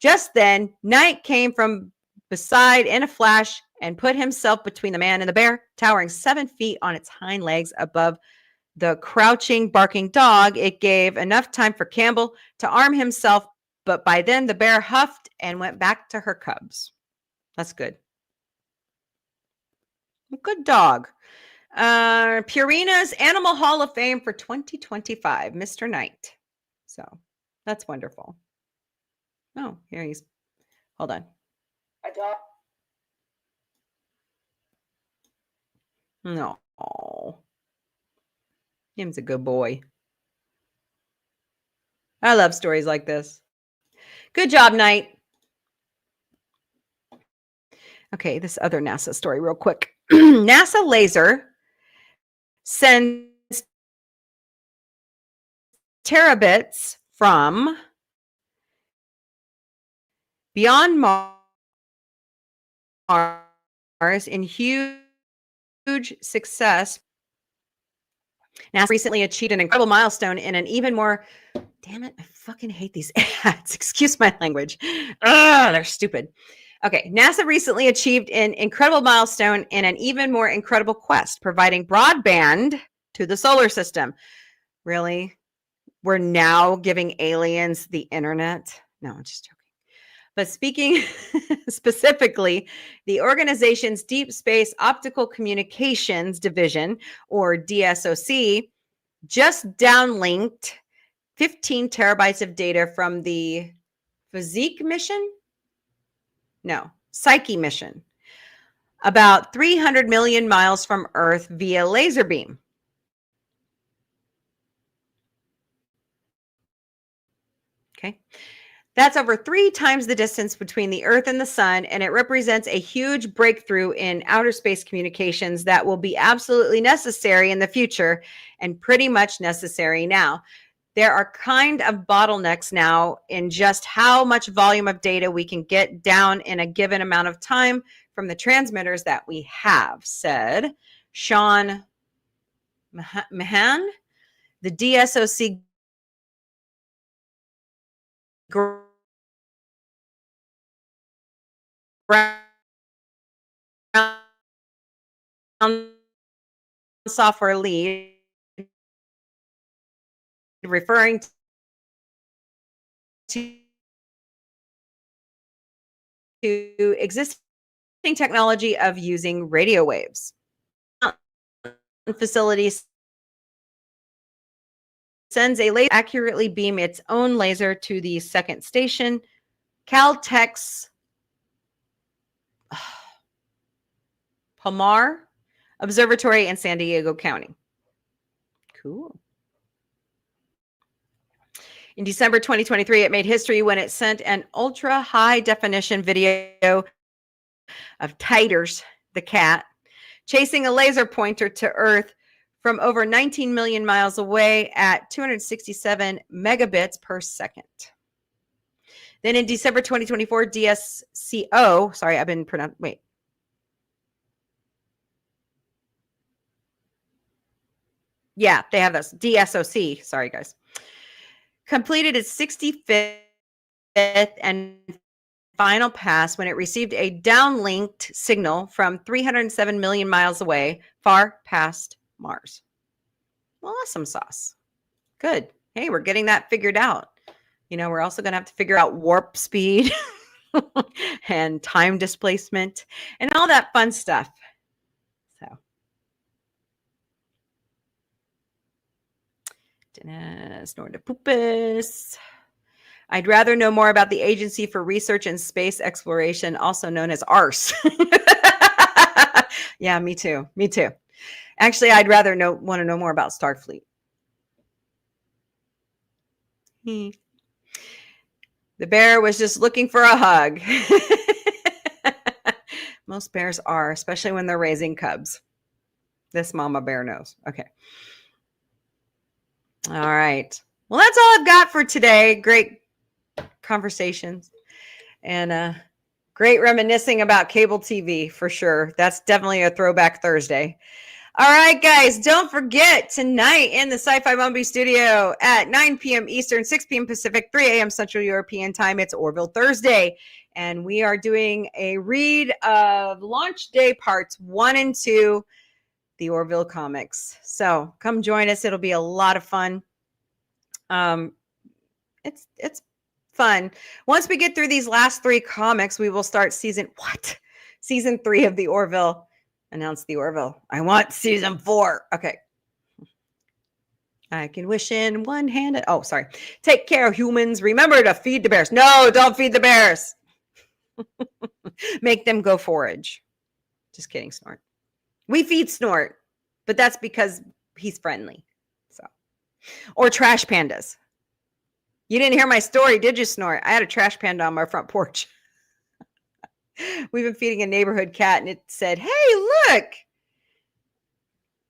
Just then, Knight came from beside in a flash and put himself between the man and the bear, towering 7 feet on its hind legs above the crouching, barking dog. It gave enough time for Campbell to arm himself, but by then the bear huffed and went back to her cubs. That's good. Good dog. Purina's Animal Hall of Fame for 2025, Mr. Knight. So that's wonderful. Oh, here he's. Hold on. No. Him's a good boy. I love stories like this. Good job, Knight. Okay, this other NASA story real quick. NASA laser sends terabits from beyond Mars in huge success. NASA recently achieved an incredible milestone in an even more, damn it, I fucking hate these ads. Excuse my language. Ugh, they're stupid. Okay, NASA recently achieved an incredible milestone in an even more incredible quest, providing broadband to the solar system. Really? We're now giving aliens the internet? No, I'm just joking. But speaking specifically, the organization's Deep Space Optical Communications Division, or DSOC, just downlinked 15 terabytes of data from the Physique mission? No, Psyche mission, about 300 million miles from Earth via laser beam. Okay. That's over 3 times the distance between the Earth and the Sun, and it represents a huge breakthrough in outer space communications that will be absolutely necessary in the future and pretty much necessary now. There are kind of bottlenecks now in just how much volume of data we can get down in a given amount of time from the transmitters that we have, said Sean Mahan, the DSOC ground software lead referring to existing technology of using radio waves. Facilities sends a laser accurately beam its own laser to the second station, Caltech's Palmar Observatory in San Diego County. Cool. In December 2023, it made history when it sent an ultra high definition video of Titers, the cat, chasing a laser pointer to Earth from over 19 million miles away at 267 megabits per second. Then in December 2024, DSCO, sorry, I've been pronounced, wait. Yeah, they have this, DSOC, sorry guys. Completed its 65th and final pass when it received a downlinked signal from 307 million miles away, far past Mars. Awesome sauce. Good. Hey, we're getting that figured out. You know, we're also going to have to figure out warp speed and time displacement and all that fun stuff. So. Snortopupus. I'd rather know more about the Agency for Research and Space Exploration, also known as ARS. Yeah, me too. Me too. Actually, I'd rather want to know more about Starfleet. The bear was just looking for a hug. Most bears are, especially when they're raising cubs. This mama bear knows. Okay. All right. Well, that's all I've got for today. Great conversations and great reminiscing about cable TV for sure. That's definitely a throwback Thursday. All right, guys, don't forget tonight in the Sci-Fi Mombie studio at 9 p.m. Eastern, 6 p.m. Pacific, 3 a.m. Central European time. It's Orville Thursday, and we are doing a read of Launch Day Parts 1 and 2, the Orville comics. So come join us. It'll be a lot of fun. It's fun. Once we get through these last 3 comics, we will start season 3 of the Orville. Announce the Orville. I want season 4. Okay. I can wish in one hand. Oh, sorry. Take care, humans. Remember to feed the bears. No, don't feed the bears. Make them go forage. Just kidding, Snort. We feed Snort, but that's because he's friendly. So, or trash pandas. You didn't hear my story, did you, Snort? I had a trash panda on my front porch. We've been feeding a neighborhood cat, and it said, "Hey, look,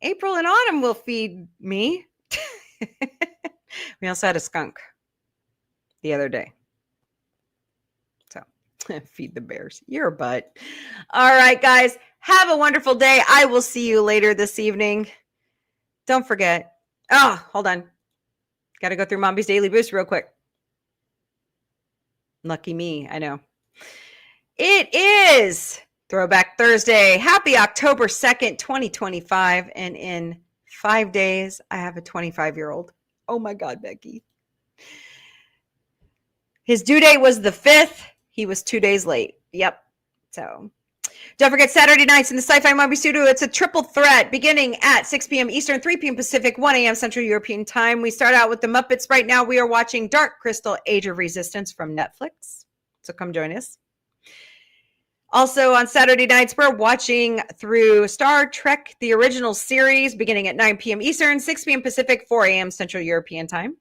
April and Autumn will feed me." We also had a skunk the other day. So, feed the bears. You're a butt. All right, guys, have a wonderful day. I will see you later this evening. Don't forget. Oh, hold on. Got to go through Mombie's Daily Boost real quick. Lucky me, I know. It is Throwback Thursday. Happy October 2nd, 2025. And in 5 days, I have a 25-year-old. Oh my God, Becky. His due date was the 5th. He was 2 days late. Yep. So don't forget Saturday nights in the Sci-Fi Mombie studio. It's a triple threat beginning at 6 p.m. Eastern, 3 p.m. Pacific, 1 a.m. Central European time. We start out with the Muppets. Right now, we are watching Dark Crystal Age of Resistance from Netflix. So come join us. Also on Saturday nights, we're watching through Star Trek, the original series, beginning at 9 p.m. Eastern, 6 p.m. Pacific, 4 a.m. Central European time.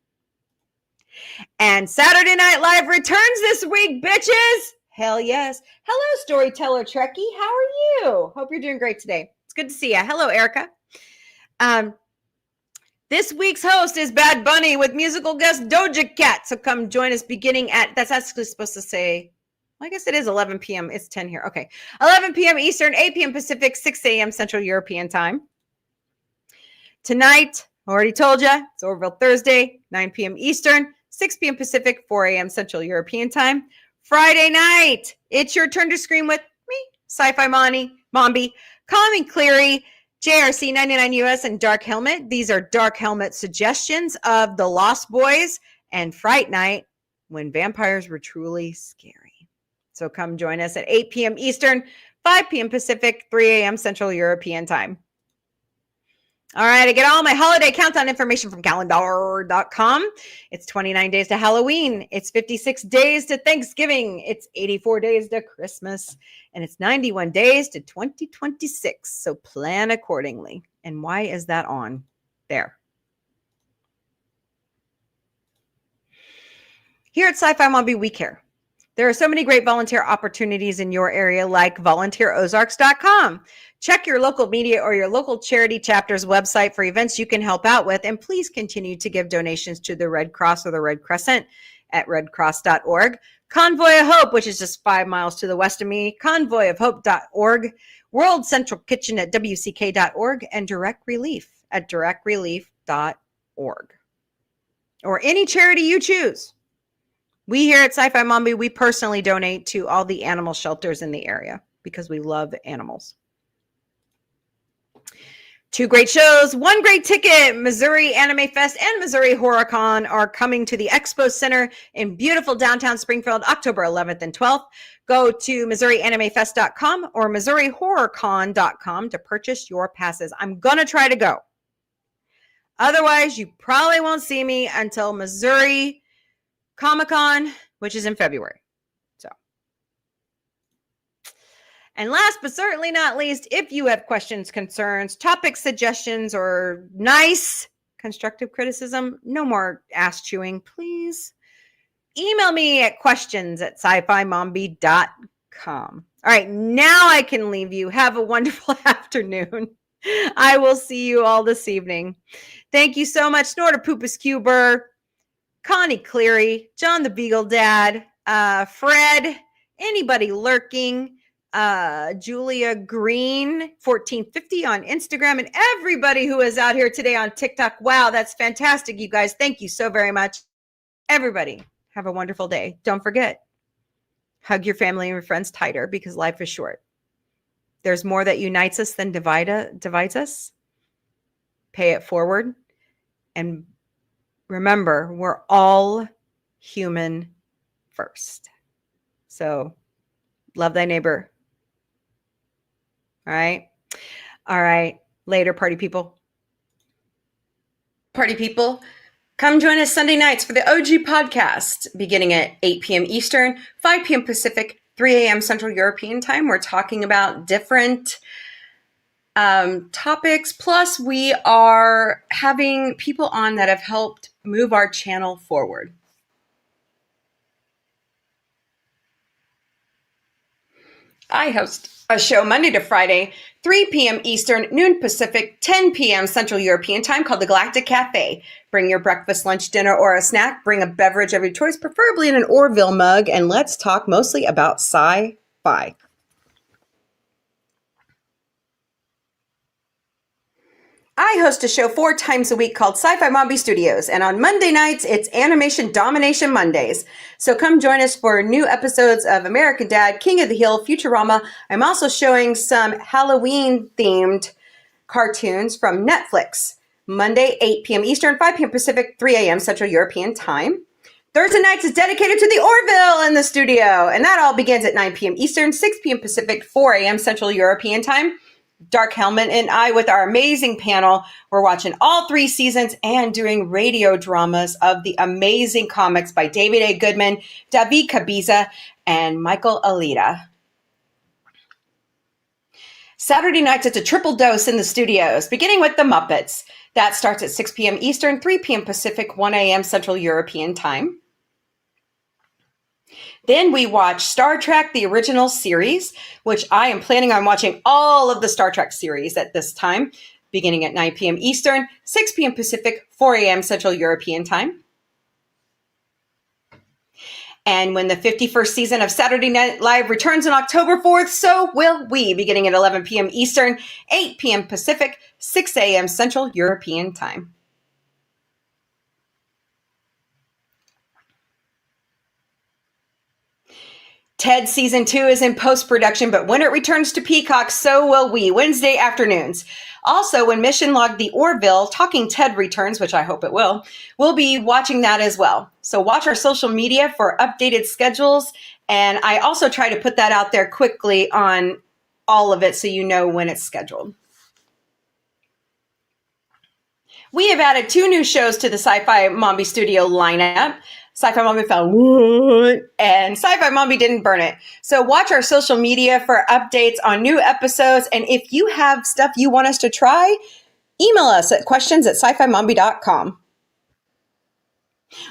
And Saturday Night Live returns this week, bitches. Hell yes. Hello, Storyteller Trekkie. How are you? Hope you're doing great today. It's good to see you. Hello, Erica. This week's host is Bad Bunny with musical guest Doja Cat. So come join us beginning at, that's actually supposed to say, well, I guess it is 11 p.m. It's 10 here. Okay. 11 p.m. Eastern, 8 p.m. Pacific, 6 a.m. Central European time. Tonight, I already told you, it's Orville Thursday, 9 p.m. Eastern, 6 p.m. Pacific, 4 a.m. Central European time. Friday night, it's your turn to scream with me, Sci-Fi Mombie, Call Me Cleary, JRC 99 US and Dark Helmet. These are Dark Helmet suggestions of The Lost Boys and Fright Night when vampires were truly scary. So come join us at 8 p.m. Eastern, 5 p.m. Pacific, 3 a.m. Central European Time. All right, I get all my holiday countdown information from calendar.com. It's 29 days to Halloween. It's 56 days to Thanksgiving. It's 84 days to Christmas. And it's 91 days to 2026. So plan accordingly. And why is that on there? Here at Sci-Fi Mombie, we care. There are so many great volunteer opportunities in your area, like volunteerozarks.com. Check your local media or your local charity chapter's website for events you can help out with. And please continue to give donations to the Red Cross or the Red Crescent at redcross.org. Convoy of Hope, which is just 5 miles to the west of me, convoyofhope.org. World Central Kitchen at wck.org. And Direct Relief at directrelief.org. Or any charity you choose. We here at Sci-Fi Mombie, we personally donate to all the animal shelters in the area because we love animals. 2 great shows, 1 great ticket. Missouri Anime Fest and Missouri HorrorCon are coming to the Expo Center in beautiful downtown Springfield, October 11th and 12th. Go to MissouriAnimeFest.com or MissouriHorrorCon.com to purchase your passes. I'm going to try to go. Otherwise, you probably won't see me until Missouri Comic-Con, which is in February. And last but certainly not least, if you have questions, concerns, topic suggestions, or nice constructive criticism, no more ass chewing, please email me at questions@sci-fi-mombie.com. All right, now I can leave you. Have a wonderful afternoon. I will see you all this evening. Thank you so much, Snorter Poopus Cuber, Connie Cleary, John the Beagle Dad, Fred, anybody lurking, Julia Green 1450 on Instagram, and everybody who is out here today on TikTok. Wow, that's fantastic, you guys. Thank you so very much. Everybody, have a wonderful day. Don't forget, hug your family and your friends tighter because life is short. There's more that unites us than divides us. Pay it forward. And remember, we're all human first. So love thy neighbor. All right. All right. Later, party people. Party people, come join us Sunday nights for the OG podcast beginning at 8 p.m. Eastern, 5 p.m. Pacific, 3 a.m. Central European Time. We're talking about different topics. Plus, we are having people on that have helped move our channel forward. I host a show Monday to Friday, 3 p.m. Eastern, noon Pacific, 10 p.m. Central European Time called the Galactic Café. Bring your breakfast, lunch, dinner, or a snack. Bring a beverage of your choice, preferably in an Orville mug, and let's talk mostly about sci-fi. I host a show 4 times a week called Sci-Fi Mombie Studios, and on Monday nights, it's Animation Domination Mondays. So come join us for new episodes of American Dad, King of the Hill, Futurama. I'm also showing some Halloween-themed cartoons from Netflix. Monday, 8 p.m. Eastern, 5 p.m. Pacific, 3 a.m. Central European Time. Thursday nights is dedicated to the Orville in the studio, and that all begins at 9 p.m. Eastern, 6 p.m. Pacific, 4 a.m. Central European Time. Dark Helmet and I, with our amazing panel, we're watching all 3 seasons and doing radio dramas of the amazing comics by David A. Goodman, David Cabiza, and Michael Alita. Saturday nights, it's a triple dose in the studios, beginning with The Muppets. That starts at 6 p.m. Eastern, 3 p.m. Pacific, 1 a.m. Central European Time. Then we watch Star Trek, the original series, which I am planning on watching all of the Star Trek series at this time, beginning at 9 p.m. Eastern, 6 p.m. Pacific, 4 a.m. Central European Time. And when the 51st season of Saturday Night Live returns on October 4th, so will we, beginning at 11 p.m. Eastern, 8 p.m. Pacific, 6 a.m. Central European Time. Ted Season 2 is in post-production, but when it returns to Peacock, so will we, Wednesday afternoons. Also, when Mission Log the Orville, Talking Ted returns, which I hope it will, we'll be watching that as well. So watch our social media for updated schedules, and I also try to put that out there quickly on all of it so you know when it's scheduled. We have added 2 new shows to the Sci-Fi Mombie Studio lineup. Sci-Fi Mombie found what? And Sci-Fi Mombie didn't burn it. So watch our social media for updates on new episodes. And if you have stuff you want us to try, email us at questions@scifimombie.com.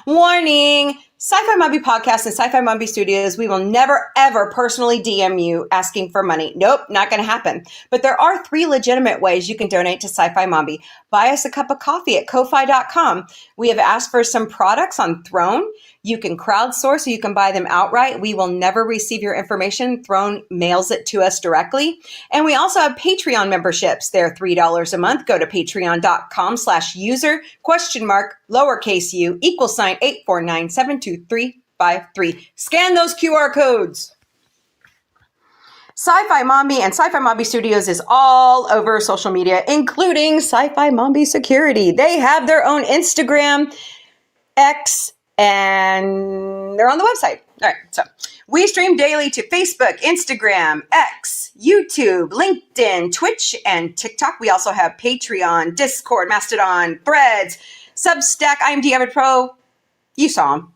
Warning! Sci-Fi Mombie Podcast and Sci-Fi Mombie Studios, we will never, ever personally DM you asking for money. Nope, not going to happen. But there are 3 legitimate ways you can donate to Sci-Fi Mombie. Buy us a cup of coffee at ko-fi.com. We have asked for some products on Throne. You can crowdsource or you can buy them outright. We will never receive your information. Throne mails it to us directly. And we also have Patreon memberships. They're $3 a month. Go to patreon.com/user !lowercase u =849723353. Scan those QR codes. Sci-Fi Mombie and Sci-Fi Mombie Studios is all over social media, including Sci-Fi Mombie Security. They have their own Instagram, X, and they're on the website. All right, so we stream daily to Facebook, Instagram, X, YouTube, LinkedIn, Twitch, and TikTok. We also have Patreon, Discord, Mastodon, Threads, Substack, IMD Avid Pro. You saw them.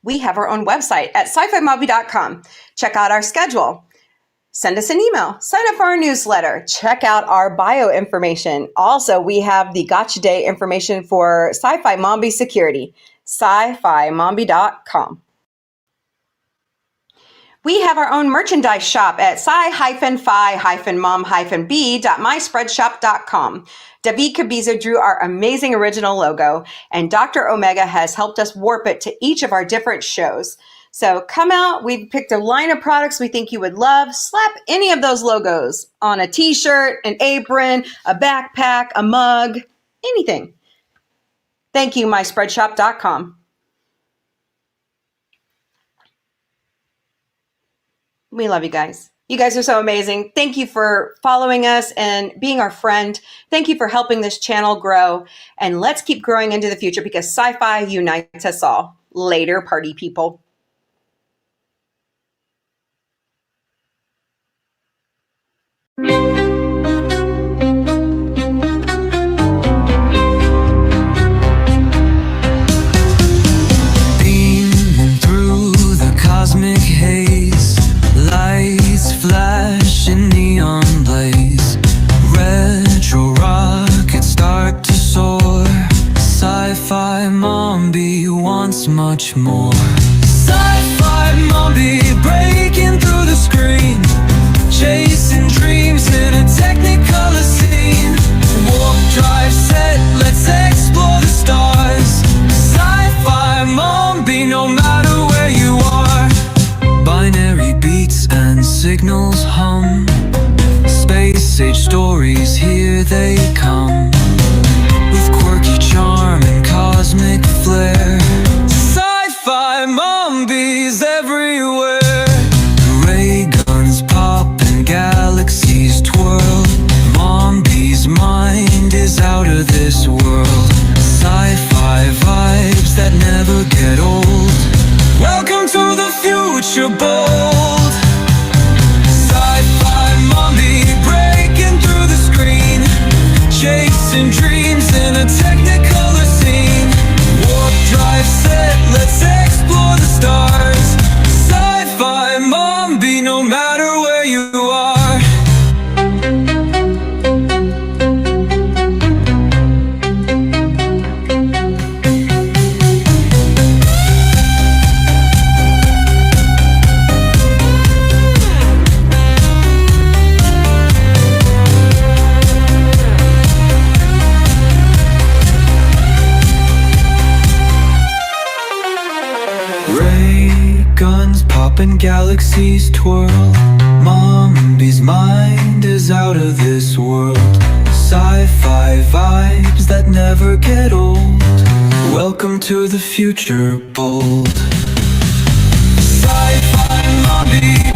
We have our own website at scifimombie.com. Check out our schedule. Send us an email. Sign up for our newsletter. Check out our bio information. Also, we have the Gotcha Day information for Sci-Fi Mombie Security. scifimombie.com. We have our own merchandise shop at sci-fi-mom-b.myspreadshop.com. David Cabizo drew our amazing original logo, and Dr. Omega has helped us warp it to each of our different shows. So come out. We've picked a line of products we think you would love. Slap any of those logos on a t-shirt, an apron, a backpack, a mug, anything. Thank you, myspreadshop.com. We love you guys. You guys are so amazing. Thank you for following us and being our friend. Thank you for helping this channel grow. And let's keep growing into the future because sci-fi unites us all. Later, party people. Beaming through the cosmic haze, lights flash in neon blaze, retro rockets start to soar. Sci-Fi Mombie wants much more. Sci-Fi Mombie breaking through the screen, chasing dreams in a technicolor scene. Warp drive set, let's explore the stars. Sci-Fi Mombie, no matter where you are. Binary beats and signals hum, space age stories, here they come. With quirky charm and cosmic flair, Sci-Fi Mombie's everywhere. Ray guns pop and galaxies twirl, Mombie's mind is out of this world. Sci-fi vibes that never get old. Welcome to the future bold. Sci-Fi Mombie breaking through the screen, chasing dreams in a technicolor scene. Warp drive set, let's explore the stars. Sci-Fi Mombie, no matter where you are. Ray guns pop and galaxies twirl, Mombie's mind is out of this world. Sci-fi vibes that never get old. Welcome to the future bold. leave.